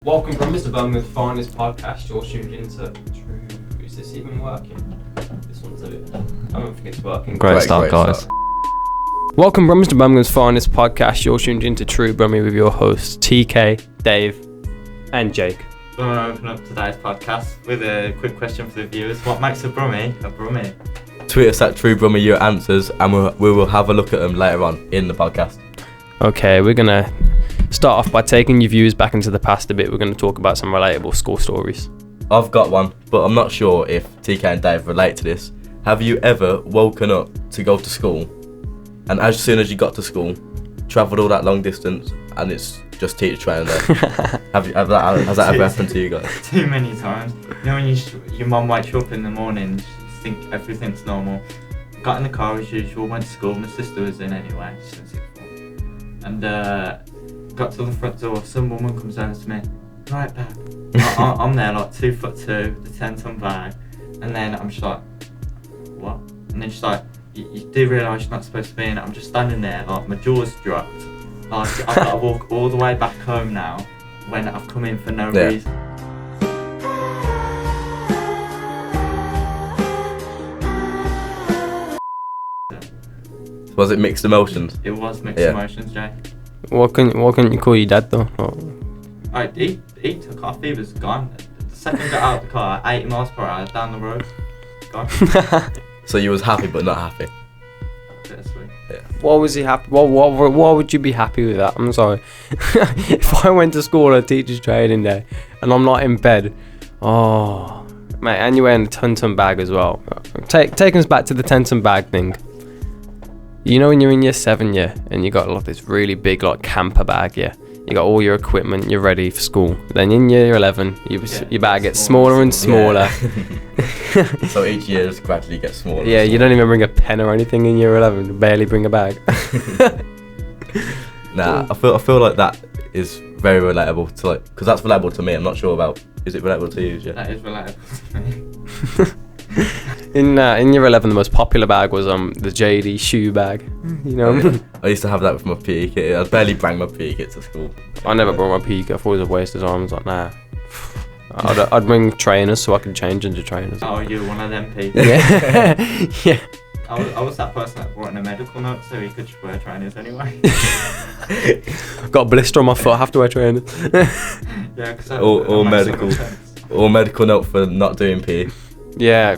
Welcome, Brummie, to Birmingham's finest podcast. You're tuned into True. Is this even working? This one's a bit. I don't think it's working. Great start, guys. Welcome, Brummie, to Birmingham's finest podcast. You're tuned into True Brummie with your hosts TK, Dave, and Jake. We're going to open up today's podcast with a quick question for the viewers. What makes a Brummie a Brummie? Tweet us at True Brummie your answers, and we will have a look at them later on in the podcast. Okay, we're gonna start off by taking your views back into the past a bit. We're going to talk about some relatable school stories. I've got one, but I'm not sure if TK and Dave relate to this. Have you ever woken up to go to school, and as soon as you got to school, travelled all that long distance, and it's just teacher training there? Has that ever happened to you guys? Too many times. You know when your mum wakes you up in the morning, you think everything's normal. Got in the car as usual, went to school. My sister was in anyway, she's in sixth form. And got to the front door, some woman comes over to me, right back. I'm there like 2'2", the 10-ton bag, and then I'm just like, what? And then she's like, you do realise you're not supposed to be in it. I'm just standing there, like my jaw's dropped. Like I've got to walk all the way back home now when I've come in for no reason. Was it mixed emotions? It was mixed emotions, Jay. What couldn't you call your dad though? Oh, he took off, he was gone. The second I got out of the car, 80 miles per hour down the road, gone. So you was happy but not happy? Bittersweet. Yeah. Why was he happy? Why would you be happy with that? I'm sorry. If I went to school on a teacher's training day and I'm not in bed, oh, mate, and you're wearing a 10-ton bag as well. Take us back to the 10-ton bag thing. You know when you're in year 7, yeah, and you got like this really big like camper bag, yeah. You got all your equipment, you're ready for school. Then in year 11, your bag gets smaller and smaller. Yeah. So each year just gradually gets smaller. Yeah, you don't even bring a pen or anything in year 11. You barely bring a bag. Nah, I feel like that is very relatable to because that's relatable to me. I'm not sure about, is it relatable to you? Yeah. That is relatable to me. In year 11, the most popular bag was the JD shoe bag. You know, I used to have that with my PE kit. I'd barely bring my PE kit to school. I never brought my PE kit. I thought it was a waste of time. I was like, nah. I'd bring trainers so I could change into trainers. Oh, you're one of them people. Yeah. Yeah. I was that person that brought in a medical note so he could just wear trainers anyway. Got a blister on my foot. I have to wear trainers. Yeah, because or medical note for not doing PE. Yeah.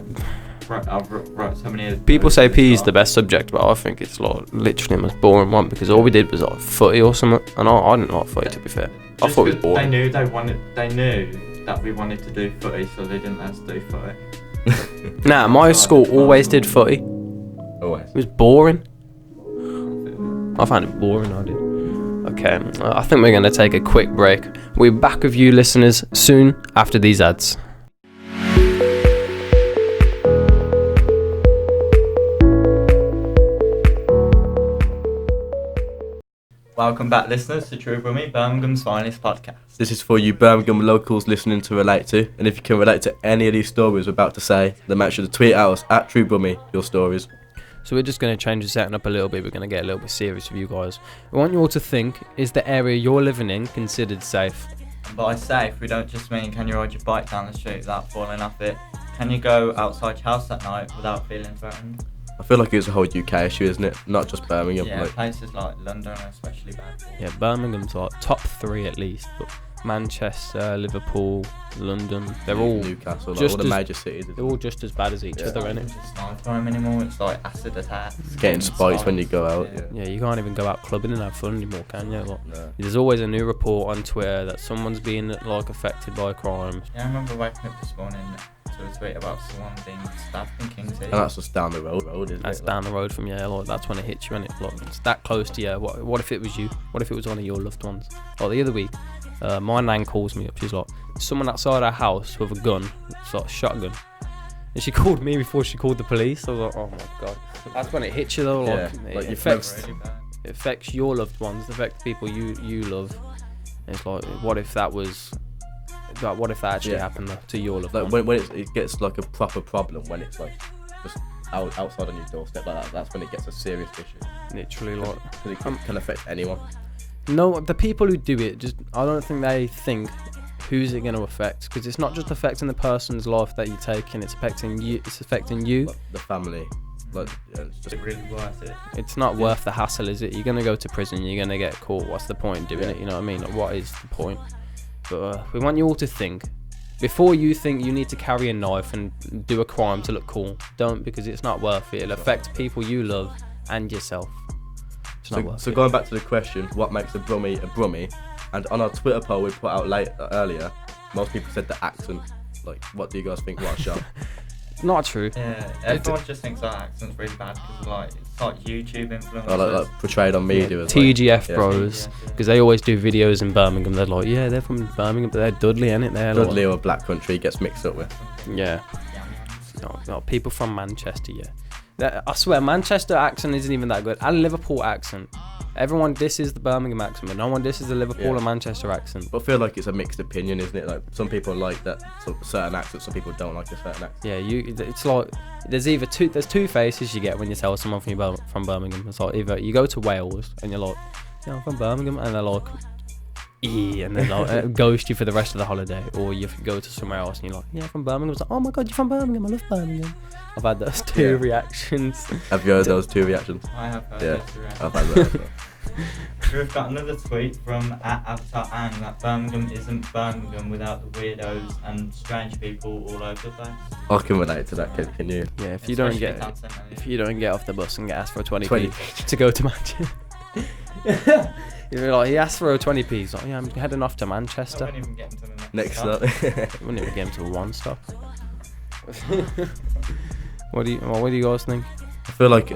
I've wrote so many. People say PE is the best subject, but I think it's like literally the most boring one because all we did was like footy or something, and I didn't like footy to be fair. I thought it was boring. They knew that we wanted to do footy, so they didn't let us do footy. Nah, my school always did footy. Always. It was boring. I found it boring. I did. Okay, I think we're gonna take a quick break. We'll be back with you listeners soon after these ads. Welcome back, listeners, to True Brummie, Birmingham's finest podcast. This is for you Birmingham locals listening to relate to, and if you can relate to any of these stories we're about to say, then make sure to tweet at us at True Brummie your stories. So we're just going to change the setting up a little bit. We're going to get a little bit serious with you guys. We want you all to think, is the area you're living in considered safe? And by safe, we don't just mean can you ride your bike down the street without falling off it. Can you go outside your house at night without feeling threatened? I feel like it's a whole UK issue, isn't it? Not just Birmingham. Yeah, places like London are especially bad. Yeah, Birmingham's like top 3 at least, but Manchester, Liverpool, London, they're all Newcastle, just all the major cities. They're all just as bad as each other, innit? It's just night time anymore. It's like acid attacks. It's getting spikes when you go out. Yeah, you can't even go out clubbing and have fun anymore, can you? Like, no. There's always a new report on Twitter that someone's being like affected by crimes. Yeah, I remember waking up this morning to a tweet about someone being stabbed in King's Heath. And that's just down the road, isn't that's it? down the road from like that's when it hits you, and it's like it's that close to you. What if it was you? What if it was one of your loved ones? Like the other week, my nan calls me up. She's like, someone outside our house with a gun, it's like a shotgun. And she called me before she called the police. I was like, oh my god. That's when it hits you though. Like, like it affects your loved ones. It affects people you love. And it's like, what if that actually happened to your loved one? When it gets like a proper problem, when it's like just outside on your doorstep like that, that's when it gets a serious issue. Literally, like, because it can affect anyone. No, the people who do it, just I don't think they think who's it going to affect? Because it's not just affecting the person's life that you're taking, it's affecting you. It's affecting you. Like the family. Like, yeah, it's Is just it really worth it? It's not worth the hassle, is it? You're going to go to prison, you're going to get caught. What's the point in doing Yeah. it? You know what I mean? Like, what is the point? But we want you all to think. Before you think you need to carry a knife and do a crime to look cool, don't, because it's not worth it. It'll affect people you love and yourself. It's not worth so it. going back to the question, what makes a Brummie a Brummie? And on our Twitter poll we put out earlier, most people said the accent. Like, what do you guys think? What a show. Not true. Yeah, everyone just thinks that accent's really bad because like it's like YouTube influencers. Like portrayed on media as TGF yeah. bros, TGF, yeah. because they always do videos in Birmingham. They're like, yeah, they're from Birmingham, but they're Dudley, ain't it? They're Dudley or Black Country gets mixed up with. yeah. No, people from Manchester, yeah. I swear, Manchester accent isn't even that good. And Liverpool accent. Everyone disses the Birmingham accent, but no one disses the Liverpool or Manchester accent. But I feel like it's a mixed opinion, isn't it? Like, some people like that certain accent, some people don't like a certain accent. Yeah, it's like there's two faces you get when you tell someone from Birmingham. It's like either you go to Wales and you're like, yeah, I'm from Birmingham, and they're like, and then like ghost you for the rest of the holiday, or you go to somewhere else and you're like, yeah, I'm from Birmingham. It's like, oh my god, you're from Birmingham, I love Birmingham. I've had those two reactions. Have you heard those two reactions? I have heard Yeah, this reaction. I've had that as well. We've got another tweet from @AvatarAng that Birmingham isn't Birmingham without the weirdos and strange people all over the place. I can relate to that, can you? Yeah, if you Especially don't town centre, yeah. if you don't get off the bus and get asked for a 20p 20. to go to Manchester. You're like, he asked for a 20p. He's like, yeah, I'm heading off to I Manchester. wouldn't even get into the Next stop. up. Wouldn't even get him to a one stop. What do you guys think? I feel like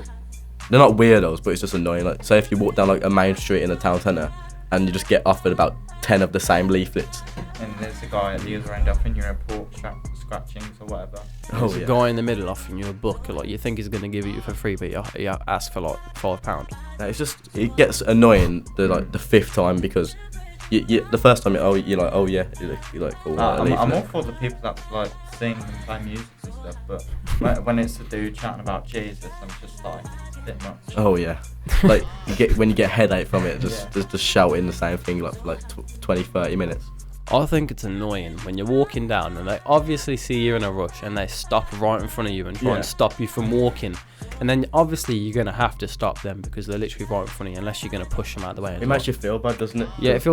they're not weirdos, but it's just annoying. Like, say if you walk down like a main street in the town centre and you just get offered about 10 of the same leaflets. And there's a guy at the other end offering you a pork scratchings or whatever. There's a guy in the middle offering you a book, like you think he's gonna give it you for free, but you ask for like £5. No, it's just, it gets annoying the fifth time, because you the first time you're like, oh yeah, you're like, oh, I'm all for the people that like sing and play music and stuff, but when it's a dude chatting about Jesus, I'm just like, it's a bit much. oh yeah, like when you get a headache from it, just shouting the same thing like 20-30 minutes. I think it's annoying when you're walking down and they obviously see you're in a rush and they stop right in front of you and try and stop you from walking. And then obviously you're going to have to stop them because they're literally right in front of you, unless you're going to push them out of the way. It makes you feel bad, doesn't it? Yeah, it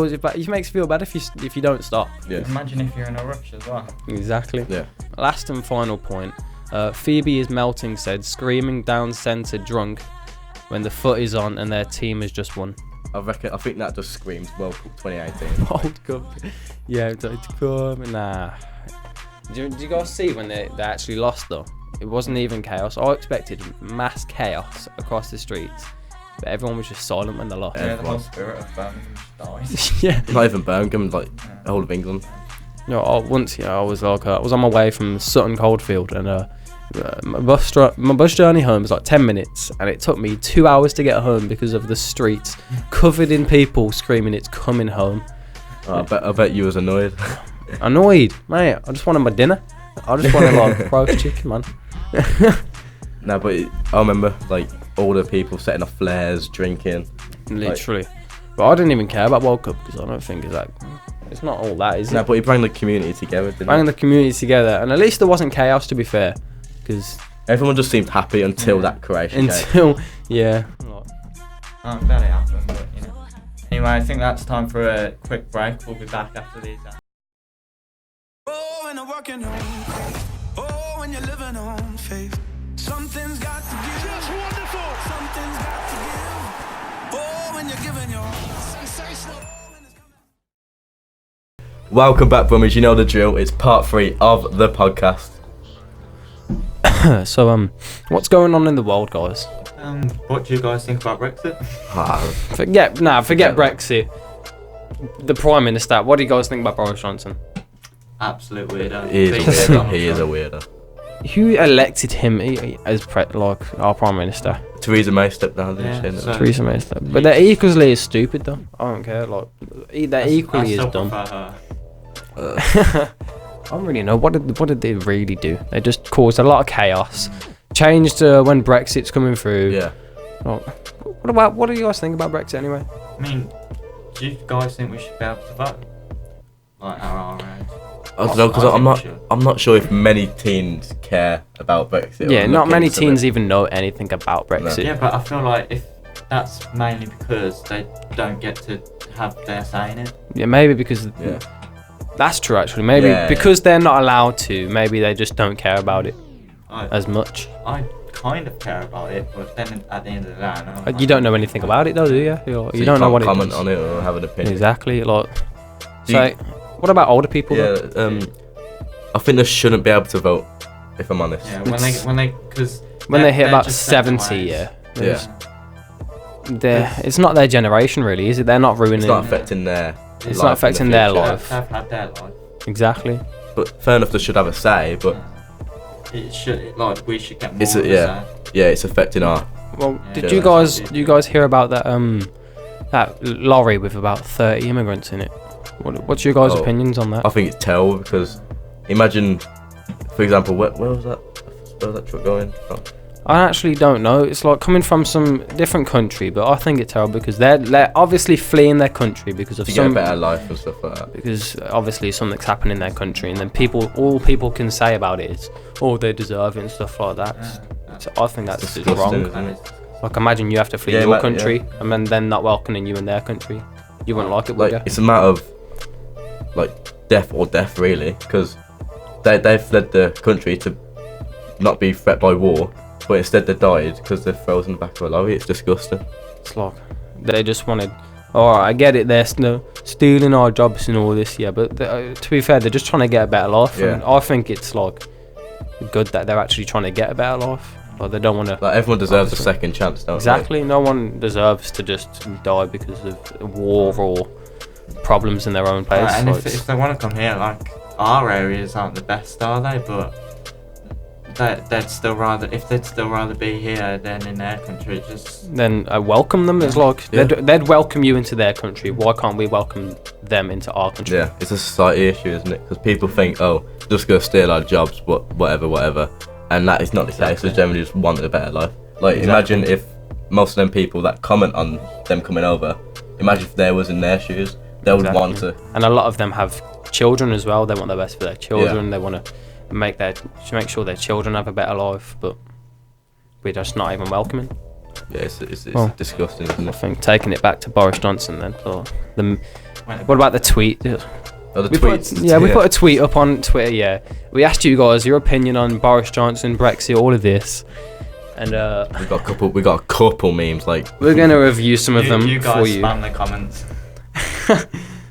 makes you feel bad if you don't stop. Yeah. Imagine if you're in a rush as well. Exactly. Yeah. Last and final point. Phoebe is melting said, screaming down centre drunk when the foot is on and their team has just won. I think that just screams World Cup 2018. World Cup. Yeah, nah. Did you guys see when they actually lost though? It wasn't even chaos. I expected mass chaos across the streets, but everyone was just silent when they lost. Yeah, the whole spirit of Birmingham just died. Yeah. Not even Birmingham, like the whole of England. You know, I was like, I was on my way from Sutton Coldfield, and my bus journey home was like 10 minutes, and it took me 2 hours to get home because of the streets covered in people screaming, "It's coming home." I bet you was annoyed. Annoyed, mate. I just wanted my dinner. I just wanted like roast chicken, man. No, but I remember like all the people setting off flares, drinking. Literally. But I didn't even care about World Cup because I don't think it's not all that, is it? No, but he brought the community together, didn't Bringing the community together, and at least there wasn't chaos, to be fair, because everyone just seemed happy until that Croatian game. Yeah. I'm glad it happened, but you know. Anyway, I think that's time for a quick break. We'll be back after these. Oh, when you're working home. Oh, when you're living on faith. Something's got to give. Just wonderful. Something's got to give. Oh, when you're giving your sensational. Welcome back, Brummie. You know the drill. It's part 3 of the podcast. So, what's going on in the world, guys? What do you guys think about Brexit? Forget Brexit. The Prime Minister. What do you guys think about Boris Johnson? Absolute weirdo. He is a weirdo. Who elected him as our Prime Minister? Theresa May stepped down, Yeah, didn't she? so- Theresa May. But they're equally as stupid, though. I don't care. Like, they're equally I as still dumb. prefer her. I don't really know. What did they really do? They just caused a lot of chaos. Changed when Brexit's coming through. Yeah. What do you guys think about Brexit anyway? I mean, do you guys think we should be able to vote? like our age. I don't know, because I think we should. I'm not sure if many teens care about Brexit. or Yeah, not look many into teens it. even know anything about Brexit. Yeah, but I feel like if that's mainly because they don't get to have their say in it. Yeah, maybe because Yeah. that's true actually. Maybe Yeah, because they're not allowed to. Maybe they just don't care about it as much. I kind of care about it, but then at the end of the day, I know You don't know anything about it though, do you? So You don't know can't what it comment does. on it or have an opinion. Exactly. Like, Do so you- what about older people? Yeah, though? I think they shouldn't be able to vote, if I'm honest. Yeah, because When they hit about 70, yeah. Yeah. It's not their generation really, is it? They're not ruining. It's not affecting their It's life not affecting in the their future. life. They've had their life. Exactly. But fair enough, they should have a say, but It should, like, we should get more It's of a- a yeah. say. yeah, it's affecting our... Well, Yeah. did Yeah. you guys hear about that lorry with about 30 immigrants in it? What's your guys' Oh. opinions on that? I think it's terrible because imagine, for example, where was that truck going? Oh. I actually don't know. It's like coming from some different country, but I think it's terrible because they're obviously fleeing their country because of To get a some better life and stuff like that. because obviously something's happened in their country, and then all people can say about it is, oh, they deserve it and stuff like that. So I think that's just disgusting, wrong. isn't it? Like, imagine you have to flee Yeah, your yeah. country and then them not welcoming you in their country. You wouldn't like it, would Like, you? it's a matter of like death or death, really, because they've fled the country to not be threatened by war, but instead they died because they're frozen in the back of a lorry. It's disgusting. It's like they just wanted. Alright, I get it. They're stealing our jobs and all this, yeah. But to be fair, they're just trying to get a better life. And Yeah. I think it's like good that they're actually trying to get a better life. Like, they don't want to. Like, everyone deserves a Obviously. second chance, don't Exactly. No one deserves to just die because of war or problems in their own place. Right, and Like, if they want to come here, like, our areas aren't the best, are they? But they'd still rather be here than in their country. Just then I welcome them. It's like Yeah. they'd welcome you into their country. Why can't we welcome them into our country? Yeah, it's a society issue, isn't it? Because people think, oh, just go steal our jobs, whatever, and that is not the case. They generally just want a better life. Like, imagine if most of them people that comment on them coming over, imagine if they was in their shoes, they would want to. And a lot of them have children as well. They want the best for their children. They want to make sure their children have a better life, but we're just not even welcoming. Yeah, it's Well, disgusting, isn't I it? think taking it back to Boris Johnson then. What about the tweet? Oh, the We tweets. put a tweet up on Twitter. Yeah, we asked you guys your opinion on Boris Johnson, Brexit, all of this, and We got a couple memes like. we're gonna review some of them you for guys you. spam the comments.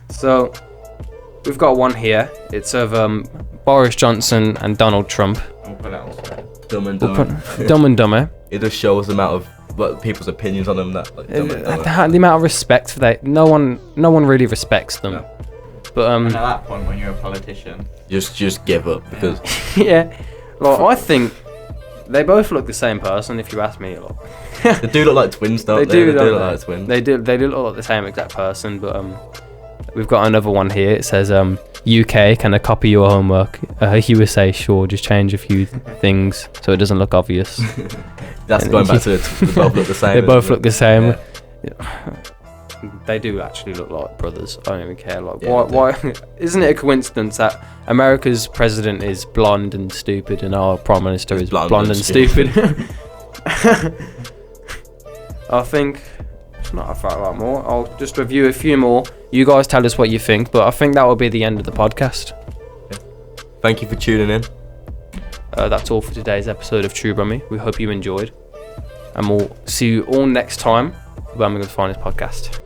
So we've got one here. It's of Boris Johnson and Donald Trump. We'll put that on screen. Dumb and We'll Dumber. put Dumb and Dumber. It just shows the amount of what people's opinions on them. That like Dumb and Dumber. The amount of respect no one really respects them. No. But And at that point, when you're a politician, Just give up because yeah, like, I think they both look the same person. If you ask me, like, they do look like twins, don't they? They do don't look they? like twins. They do look like the same exact person. But we've got another one here. It says UK, can I copy your homework? USA, sure, just change a few things so it doesn't look obvious. That's And going back to they both look the same. They both isn't look it? the same. Yeah. They do actually look like brothers. I don't even care. Like, Yeah, why? Isn't it a coincidence that America's president is blonde and stupid, and our prime minister is blonde and stupid? I think it's not a fact lot more. I'll just review a few more. You guys tell us what you think, but I think that will be the end of the podcast. Thank you for tuning in. That's all for today's episode of True Brummie. We hope you enjoyed, and we'll see you all next time for Birmingham's Finest Podcast.